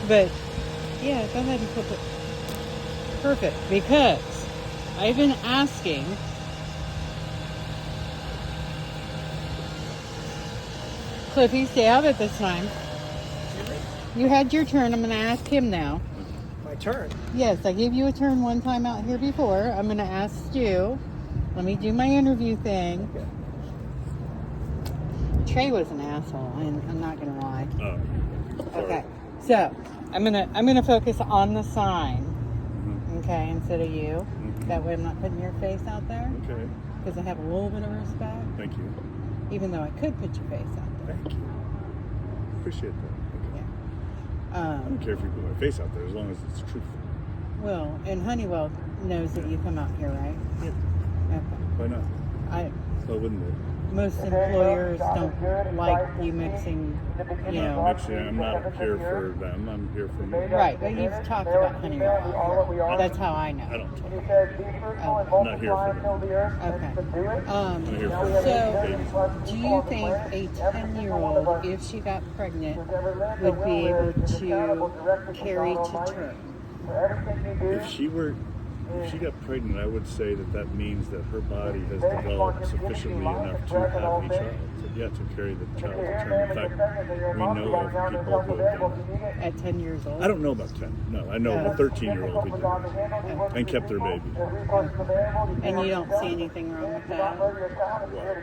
But yeah, go ahead and flip it. Perfect, because I've been asking Cliffy, stay out at this time. You had your turn. I'm going to ask him now. My turn? Yes, I gave you a turn one time out here before. I'm going to ask Stu. Let me do my interview thing. Okay. Trey was an asshole, and I'm not going to lie. Oh. Okay, so I'm gonna focus on the sign. Okay, instead of you. That way I'm not putting your face out there. Okay. Because I have a little bit of respect. Thank you. Even though I could put your face out there. Thank you. Appreciate that. Okay. Yeah. I don't care if you put my face out there as long as it's truthful. Well, and Honeywell knows that you come out here, right? Yeah. Okay. Why not? Why wouldn't they? Most employers don't like you mixing, you know. I'm not here for them. I'm here for me. Right, but you've talked about Honeywell. That's how I know. I don't talk about them. I'm not here for them. Okay. I'm here for So, do you think a 10-year-old, if she got pregnant, would be able to carry to term? If she got pregnant, I would say that means that her body has developed sufficiently enough to have a child. To carry the child to term. In fact, we know of people who have done it. At 10 years old? I don't know about 10. No, I know of a 13-year-old who did it and kept their baby. And you don't see anything wrong with that?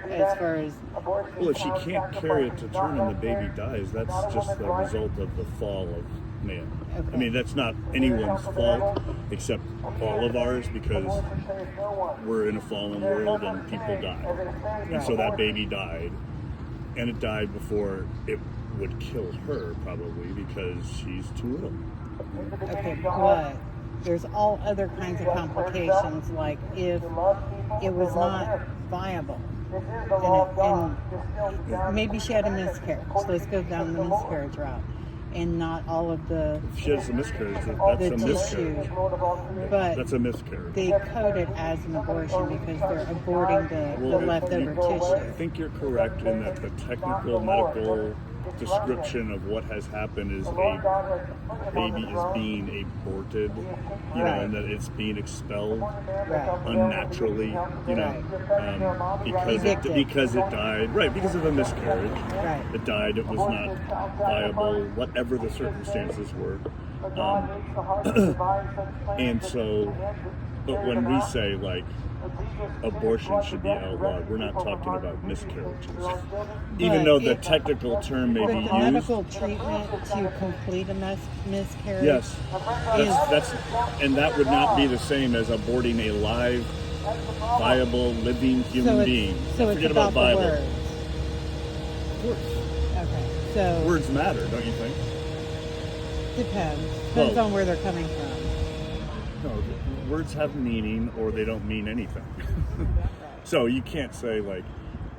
As far as... Well, if she can't carry it to term and the baby dies, that's just the result of the fall of man. Okay. I mean, that's not anyone's fault except all of ours, because we're in a fallen world and people die. And so that baby died, and it died before it would kill her, probably, because she's too little. Okay, but there's all other kinds of complications, like if it was not viable, and maybe she had a miscarriage. So let's go down the miscarriage route. And not all of the... If she has a miscarriage, that's a miscarriage. But that's a miscarriage. They code it as an abortion because they're aborting the leftover tissue. I think you're correct in that the technical medical description of what has happened is a baby is being aborted, you know, and that it's being expelled unnaturally, you know, because it died, because of a miscarriage. It died. It was not viable, whatever the circumstances were, and so. But when we say like abortion should be outlawed, we're not talking about miscarriages. Even though the technical term may be used. Medical treatment to complete a miscarriage. Yes, and that would not be the same as aborting a live, viable, living human being. So Forget it's about viable. The words. Of course. Okay. So words matter, don't you think? Depends on where they're coming from. No, words have meaning, or they don't mean anything. So you can't say like,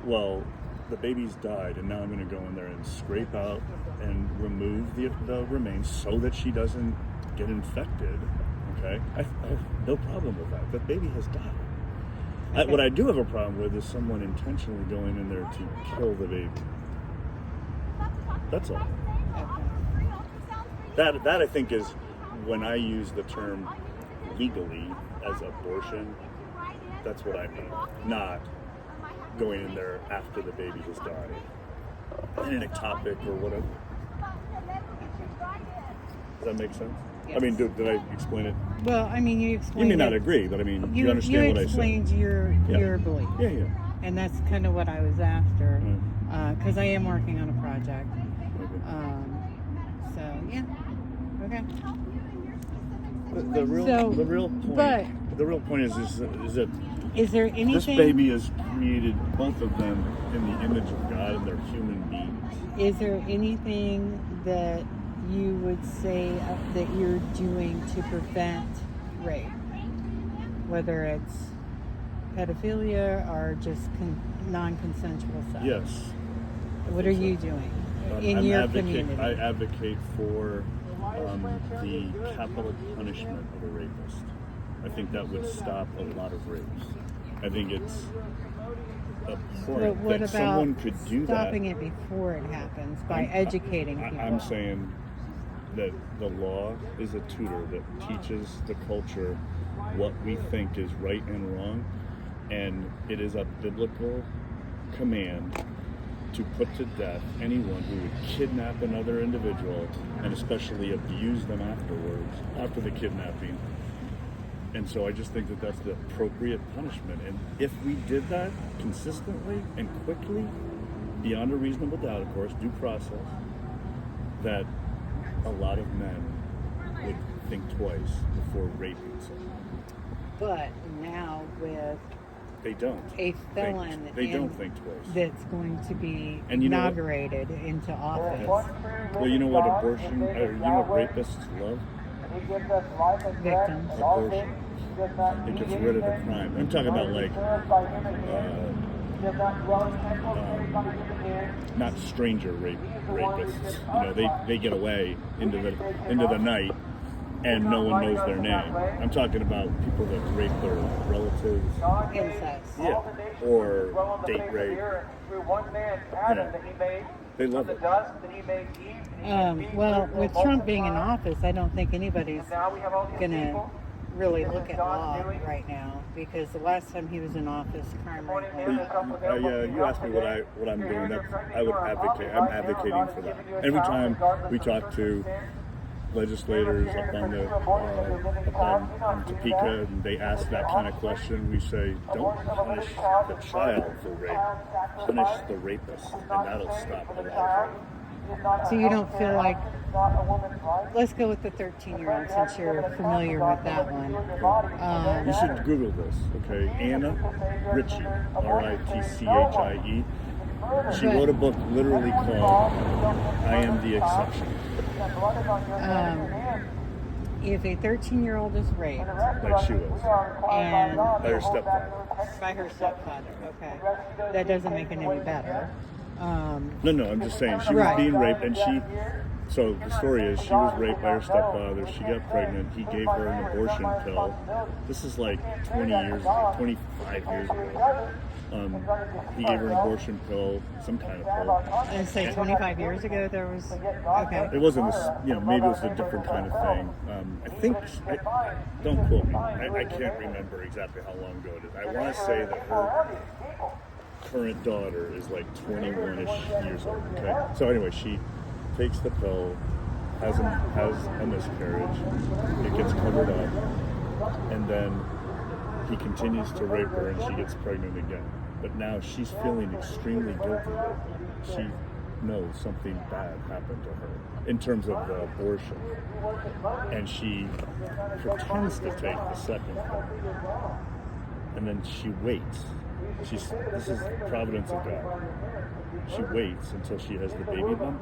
well, the baby's died, and now I'm going to go in there and scrape out and remove the remains so that she doesn't get infected. Okay, I have no problem with that. The baby has died. Okay. What I do have a problem with is someone intentionally going in there to kill the baby. That's all. Okay. That I think is when I use the term legally as abortion, that's what I mean. Not going in there after the baby has died in an ectopic or whatever. Does that make sense? Yes. I mean, did I explain it? Well, I mean, you explained. You may not agree, but I mean, you understand what I said. You explained your belief. Yeah. And that's kind of what I was after, because I am working on a project. Okay. So yeah. Okay. The real point is that is there anything, this baby has created both of them in the image of God, and they're human beings. Is there anything that you would say that you're doing to prevent rape, whether it's pedophilia or just non-consensual sex? Yes. What are you doing in your community? I advocate for the capital punishment of a rapist. I think that would stop a lot of rapes. I think it's abhorrent that someone could do that. Stopping it before it happens by educating people? I'm saying that the law is a tutor that teaches the culture what we think is right and wrong, and it is a biblical command to put to death anyone who would kidnap another individual and especially abuse them afterwards, after the kidnapping. And so I just think that that's the appropriate punishment. And if we did that consistently and quickly, beyond a reasonable doubt, of course, due process, that a lot of men would think twice before raping someone. But now with They don't. a felon They don't think twice. that's going to be And you know what? inaugurated into office, Well, you know what abortion, or you know what rapists love? victims. Abortion. It gets rid of the crime. I'm talking about like, not stranger rapists. You know, they get away into the night and no one knows their name. I'm talking about people that rape their relatives. Incest. Yeah. Or date rape. You know, they love it. Well, with Trump being in office, I don't think anybody's going to really look at law right now, because the last time he was in office, crime rate went up. You asked me what I'm doing. I would advocate. I'm advocating for that. Every time we talk to legislators up on Topeka, and they ask that kind of question, we say, don't punish the child for rape, punish the rapist, and that'll stop a lot of rape. So you don't feel like, let's go with the 13-year-old, since you're familiar with that one. You should Google this, okay? Anna Ritchie, Ritchie. She wrote a book literally called I Am the Exception. If a 13-year-old is raped, Like she was. and By her stepfather. by her stepfather, okay, that doesn't make it any better. No, I'm just saying, she was Right. being raped, and so the story is, she was raped by her stepfather, she got pregnant, he gave her an abortion pill. This is like 25 years ago. He gave her an abortion pill, some kind of pill. And say 25 years ago there was, okay. It wasn't this, maybe it was a different kind of thing. I think, don't quote me, I can't remember exactly how long ago it is. I want to say that her current daughter is like 21-ish years old, okay? So anyway, she takes the pill, has a miscarriage, it gets covered up, and then he continues to rape her and she gets pregnant again. But now she's feeling extremely guilty. She knows something bad happened to her in terms of the abortion. And she pretends to take the second pill. And then she waits. This is providence of God. She waits until she has the baby bump.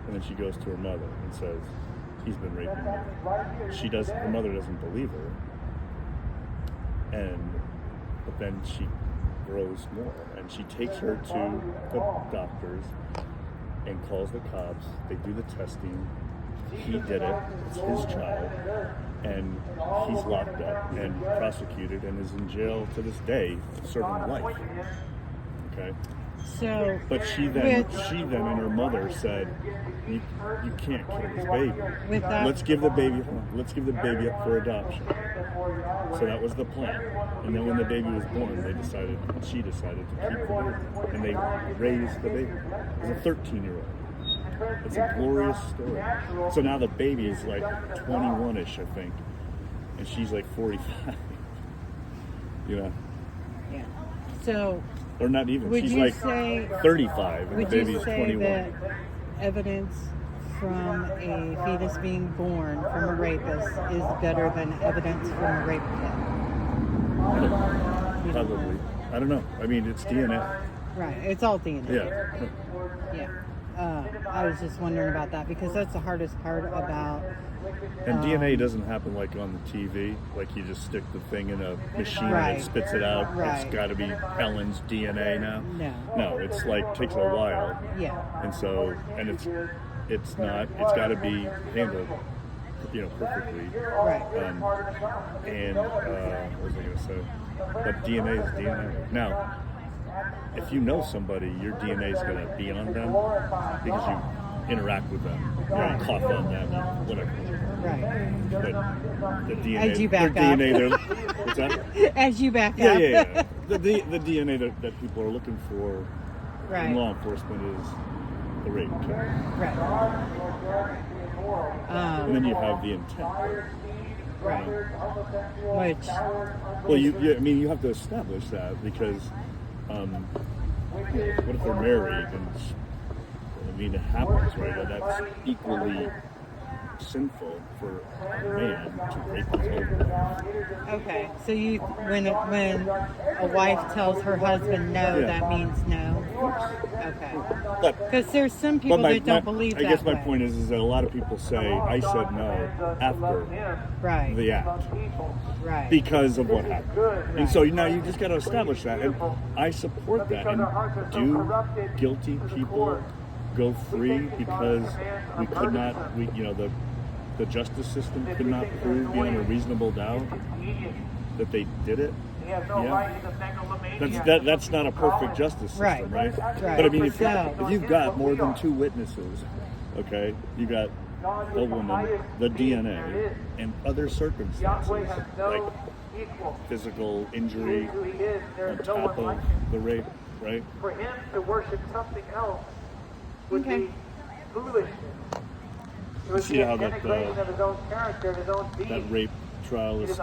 And then she goes to her mother and says, he's been raping me. Her mother doesn't believe her. But then she grows more, and she takes her to the doctors and calls the cops. They do the testing. He did it. It's his child, and he's locked up and prosecuted and is in jail to this day, serving life. Okay. So, but she then and her mother said, "You can't kill this baby. Let's give the baby up for adoption." So that was the plan. And then when the baby was born, she decided to keep the baby, and they raised the baby. It was a 13-year-old. It's a glorious story. So now the baby is like 21-ish, I think, and she's like 45. Yeah. So. Or not even. Would She's you like say, 35, and the baby's would you say 21. that evidence from a fetus being born from a rapist is better than evidence from a rape kit? Probably. I don't know. I mean, it's DNA. Right. It's all DNA. Yeah. Yeah. I was just wondering about that, because that's the hardest part about. And DNA doesn't happen like on the TV, like you just stick the thing in a machine and it spits it out. Right. It's got to be Helen's DNA now. No, it's like takes a while. Yeah. And so, and it's got to be handled, perfectly. Right. What was I going to say? But DNA is DNA. Now, if you know somebody, your DNA is going to be on them because you interact with them. Right. cough on them, whatever. Right. But the DNA, As you back their up. DNA, what's that? As you back Yeah, up. yeah. The DNA that people are looking for Right. in law enforcement is the rape kit. Right. And then you have the intent. Right. Which, Well, I mean, you have to establish that because, what if they're married and, I mean, it happens, right? And that's equally sinful for a man to rape his own wife. okay, so when a wife tells her husband no, Yeah. that means no. Okay. But Because there's some people that don't believe that I guess my way. point is that a lot of people say, I said no after Right. the act Right. because of what happened. Right. And so now you just got to establish that. And I support that. And do guilty people go free because we could not, the justice system could not prove beyond a reasonable doubt that they did it? Yeah. That's not a perfect justice system, right? But I mean, if you've got more than 2 witnesses, okay, you got the woman, the DNA, and other circumstances like physical injury on top of the rape, right? For him to worship something else would Okay. be foolishness. It would See be a how that, denigration of his own character and his own being. That rape trial is